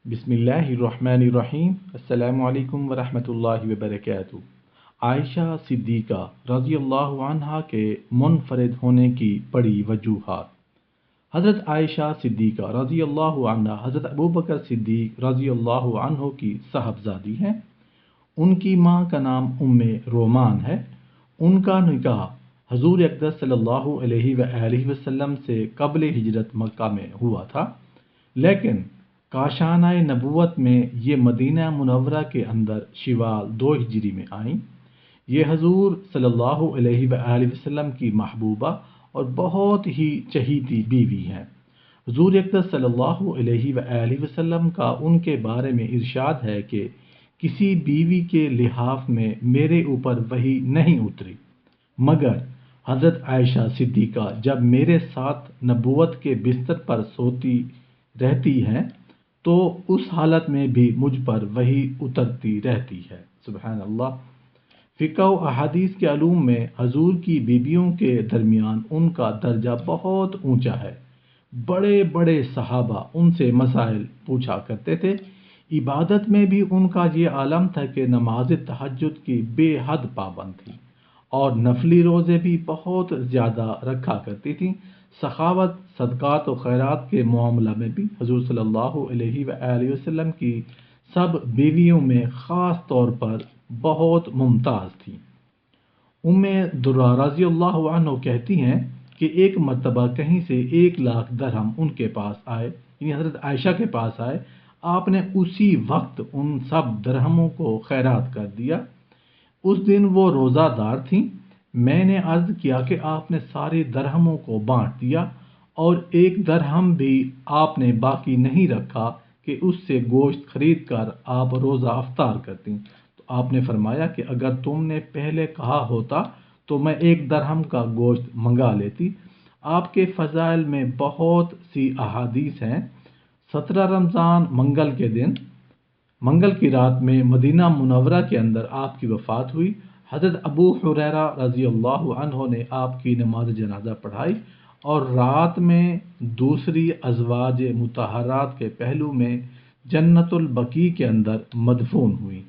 بسم اللہ الرحمن الرحیم۔ السلام علیکم ورحمۃ اللہ وبرکاتہ۔ عائشہ صدیقہ رضی اللہ عنہا کے منفرد ہونے کی بڑی وجوہات۔ حضرت عائشہ صدیقہ رضی اللہ عنہا حضرت ابوبکر صدیق رضی اللہ عنہ کی صاحبزادی ہیں۔ ان کی ماں کا نام رومان ہے۔ ان کا نکاح حضور اقدس صلی اللہ علیہ وآلہ وسلم سے قبل ہجرت مکہ میں ہوا تھا، لیکن کاشانہ نبوت میں یہ مدینہ منورہ کے اندر شوال 2 ہجری میں آئیں۔ یہ حضور صلی اللہ علیہ وآلہ وسلم کی محبوبہ اور بہت ہی چہیتی بیوی ہیں۔ حضور اقدس صلی اللہ علیہ وآلہ وسلم کا ان کے بارے میں ارشاد ہے کہ کسی بیوی کے لحاف میں میرے اوپر وحی نہیں اتری، مگر حضرت عائشہ صدیقہ جب میرے ساتھ نبوت کے بستر پر سوتی رہتی ہیں تو اس حالت میں بھی مجھ پر وحی اترتی رہتی ہے۔ سبحان اللہ۔ فقہ و احادیث کے علوم میں حضور کی بیویوں کے درمیان ان کا درجہ بہت اونچا ہے۔ بڑے بڑے صحابہ ان سے مسائل پوچھا کرتے تھے۔ عبادت میں بھی ان کا یہ عالم تھا کہ نماز تہجد کی بے حد پابند تھی اور نفلی روزے بھی بہت زیادہ رکھا کرتی تھیں۔ سخاوت، صدقات و خیرات کے معاملہ میں بھی حضور صلی اللہ علیہ وآلہ وسلم کی سب بیویوں میں خاص طور پر بہت ممتاز تھیں۔ درہ رضی اللہ عنہ کہتی ہیں کہ ایک مرتبہ کہیں سے 1,00,000 درہم ان کے پاس آئے، یعنی حضرت عائشہ کے پاس آئے۔ آپ نے اسی وقت ان سب درہموں کو خیرات کر دیا۔ اس دن وہ روزہ دار تھیں۔ میں نے عرض کیا کہ آپ نے سارے درہموں کو بانٹ دیا اور 1 درہم بھی آپ نے باقی نہیں رکھا کہ اس سے گوشت خرید کر آپ روزہ افطار کرتی۔ تو آپ نے فرمایا کہ اگر تم نے پہلے کہا ہوتا تو میں 1 درہم کا گوشت منگا لیتی۔ آپ کے فضائل میں بہت سی احادیث ہیں۔ 17 رمضان منگل کی رات میں مدینہ منورہ کے اندر آپ کی وفات ہوئی۔ حضرت ابو ہریرہ رضی اللہ عنہ نے آپ کی نماز جنازہ پڑھائی اور رات میں دوسری ازواج مطہرات کے پہلو میں جنت البقیع کے اندر مدفون ہوئی۔